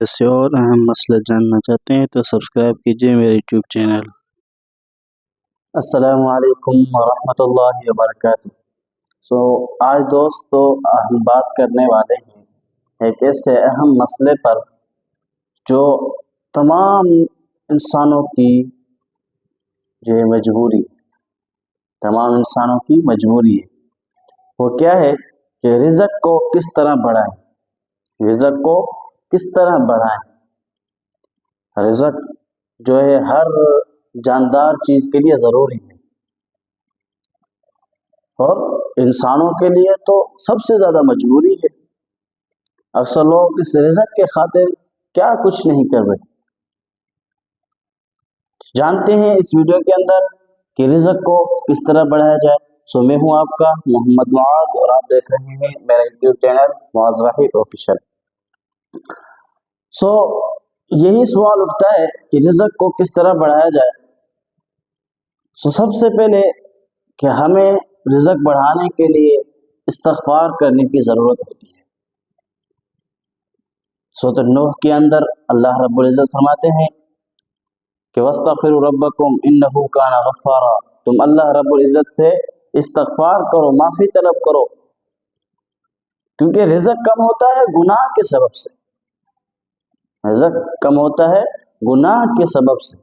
ऐसे और अहम मसले जानना चाहते हैं तो सब्सक्राइब कीजिए मेरे यूट्यूब चैनल। अस्सलामु अलैकुम वरहमतुल्लाहि वबरकातुहू। आज दोस्तों हम बात करने वाले हैं एक ऐसे अहम मसले पर जो तमाम इंसानों की जो मजबूरी है, तमाम इंसानों की मजबूरी है। वो क्या है कि रिज़्क़ को किस तरह बढ़ाएं, रिज़्क़ को किस तरह बढ़ाएं। रिज़्क़ जो है हर जानदार चीज़ के लिए ज़रूरी है और इंसानों के लिए तो सबसे ज़्यादा मजबूरी है। अक्सर लोग इस रिज़्क़ के खातिर क्या कुछ नहीं कर बैठते। जानते हैं इस वीडियो के अंदर कि रिज़्क़ को किस तरह बढ़ाया जाए। मैं हूँ आपका मोहम्मद मुआज़ और आप देख रहे हैं मेरा यूट्यूब चैनल मुआज़ वाहिद ऑफिशियल। यही सवाल उठता है कि रिज़्क़ को किस तरह बढ़ाया जाए। सबसे पहले कि हमें रिज़्क़ बढ़ाने के लिए इस्तिग़फ़ार करने की ज़रूरत होती है। सूरत नूह के अंदर अल्लाह रब्बुल इज़्ज़त फरमाते हैं कि वस्तग़फ़िरू रब्बकुम इन्नहु काना गफ़्फ़ारा। तुम अल्लाह रब्बुल इज़्ज़त से इस्तिग़फ़ार करो, माफ़ी तलब करो, क्योंकि रिज़्क़ कम होता है गुनाह के सबब से। रिज़्क़ कम होता है गुनाह के सबब से।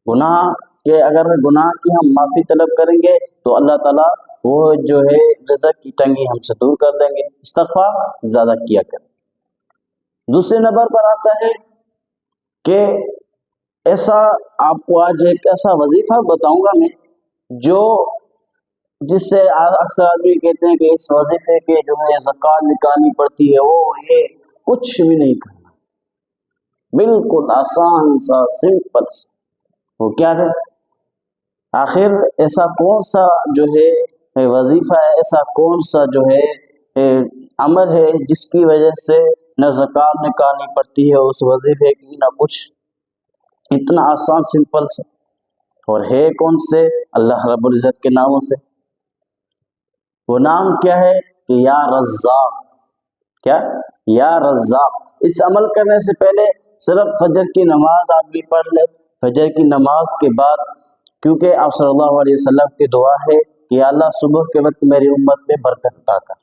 गुनाह के अगर गुनाह की हम माफ़ी तलब करेंगे तो अल्लाह ताला वो जो है रिज़्क़ की तंगी हमसे दूर कर देंगे। इस्तिग़फ़ार ज़्यादा किया करें। दूसरे नंबर पर आता है कि ऐसा आपको आज एक ऐसा वजीफ़ा बताऊंगा मैं जो जिससे अक्सर आदमी कहते हैं कि इस वजीफ़े के जो है ज़कात निकालनी पड़ती है, वो ये कुछ भी नहीं करना, बिल्कुल आसान सा सिंपल सा। वो क्या है? आखिर ऐसा कौन सा जो है वजीफ़ा है, ऐसा कौन सा जो है अमल है जिसकी वजह से न ज़कात निकालनी पड़ती है उस वजीफ़े की, न कुछ, इतना आसान सिंपल सा। और है कौन से? अल्लाह रब्बुल इज़्ज़त के नामों से। वो नाम क्या है कि या रज़्ज़ाक़। क्या? या रज़्ज़ाक़। इस अमल करने से पहले सिर्फ फजर की नमाज आदमी पढ़ ले। फजर की नमाज के बाद, क्योंकि आप सल्लल्लाहु अलैहि वसल्लम की दुआ है कि अल्लाह सुबह के वक्त मेरी उम्मत में बरकत अता कर,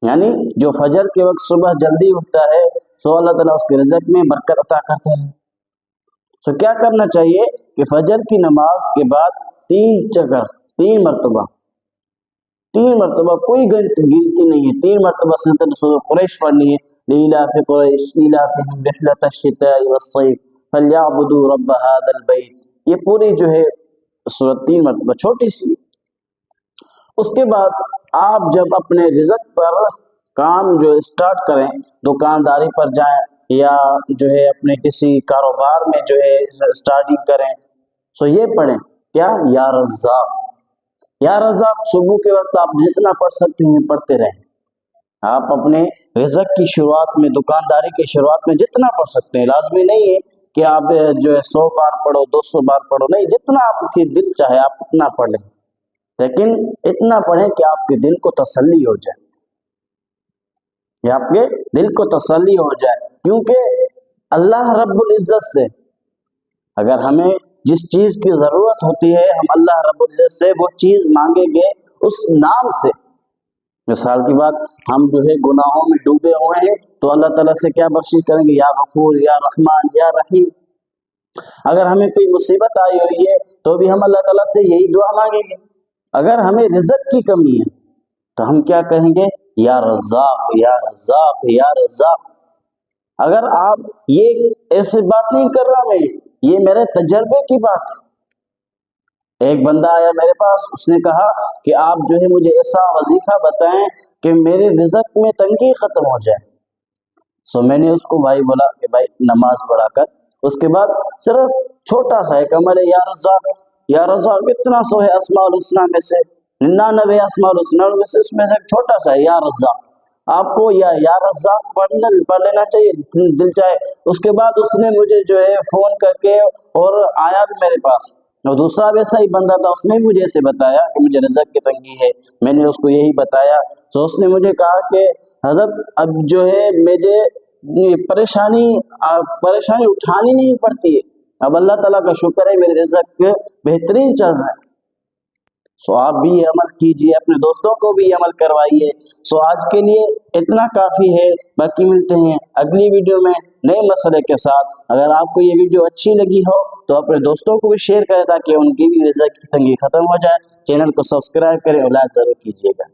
यानी जो फजर के वक्त सुबह जल्दी उठता है तो अल्लाह ताला उसके रिज़्क़ में बरकत अता करता है। तो क्या करना चाहिए कि फजर की नमाज के बाद तीन मरतबा कोई गिनती नहीं है, 3 मरतबा सूरत कुरैश पढ़नी है। लीलाफ़ि कुरैश ईलाफ़िहिम रिहलतश शिताई वस्सैफ फलयअबुदू रब्ब हाज़ल बैत। ये पूरी जो है सूरत 3 मरतबा, छोटी सी। उसके बाद आप जब अपने रिज़्क़ पर काम जो स्टार्ट करें, दुकानदारी पर जाएं या जो है अपने किसी कारोबार में जो है स्टार्टिंग करें, तो ये पढ़ें क्या? या रज़्ज़ाक़। या रज़्ज़ाक़ सुबह के वक्त आप जितना पढ़ सकते हैं पढ़ते रहें। आप अपने रिज़्क़ की शुरुआत में, दुकानदारी की शुरुआत में जितना पढ़ सकते हैं। लाज़मी नहीं है कि आप जो है 100 बार पढ़ो, 200 बार पढ़ो, नहीं, जितना आपकी दिल चाहे आप उतना पढ़ लें, लेकिन इतना पढ़ें कि आपके दिल को तसल्ली हो जाए, या आपके दिल को तसल्ली हो जाए। क्योंकि अल्लाह रब्बुल इज़्ज़त से अगर हमें जिस चीज़ की ज़रूरत होती है, हम अल्लाह रब्बुल इज़्ज़त से वो चीज़ मांगेंगे उस नाम से। मिसाल की बात, हम जो है गुनाहों में डूबे हुए हैं तो अल्लाह ताला से क्या बख्शिश करेंगे? या गफूर, या रहमान, या रहीम। अगर हमें कोई मुसीबत आई हुई है तो भी हम अल्लाह ताला से यही दुआ मांगेंगे। अगर हमें रिज़्क़ की कमी है तो हम क्या कहेंगे? या रज़्ज़ाक़, या रज़्ज़ाक़, या रज़्ज़ाक़। अगर आप ये ऐसी बात नहीं कर रहा मैं, ये मेरे तजर्बे की बात है। एक बंदा आया मेरे पास, उसने कहा कि आप जो है मुझे ऐसा वजीफा बताएं कि मेरे रिज़्क़ में तंगी खत्म हो जाए। मैंने उसको भाई बोला कि भाई नमाज पढ़ाकर उसके बाद सिर्फ छोटा सा एक अमल है, या रज़्ज़ाक़। या रज़्ज़ाक़ इतना सो है अस्माउल हुस्ना में से 99 अस्माउल हुस्ना में से उसमें से छोटा सा है या रज़्ज़ाक़। आपको या रज़्ज़ाक़ पढ़ लेना चाहिए दिल चाहे। उसके बाद उसने मुझे जो है फ़ोन करके और आया भी मेरे पास, और दूसरा वैसा ही बंदा था, उसने मुझे ऐसे बताया कि मुझे रिज़्क़ की तंगी है। मैंने उसको यही बताया तो उसने मुझे कहा कि हज़रत अब जो है मुझे پریشانی اٹھانی نہیں پڑتی ہے. اب اللہ تعالیٰ کا شکر ہے میرے رزق بہترین چل رہا ہے. سو آپ بھی یہ عمل کیجئے، اپنے دوستوں کو بھی یہ عمل کروائیے. سو آج کے لیے اتنا کافی ہے، باقی ملتے ہیں اگلی ویڈیو میں نئے مسئلے کے ساتھ. اگر آپ کو یہ ویڈیو اچھی لگی ہو تو اپنے دوستوں کو بھی شیئر کریں تاکہ ان کی بھی رزق کی تنگی ختم ہو جائے. چینل کو سبسکرائب کریں اور لائک ضرور کیجیے گا.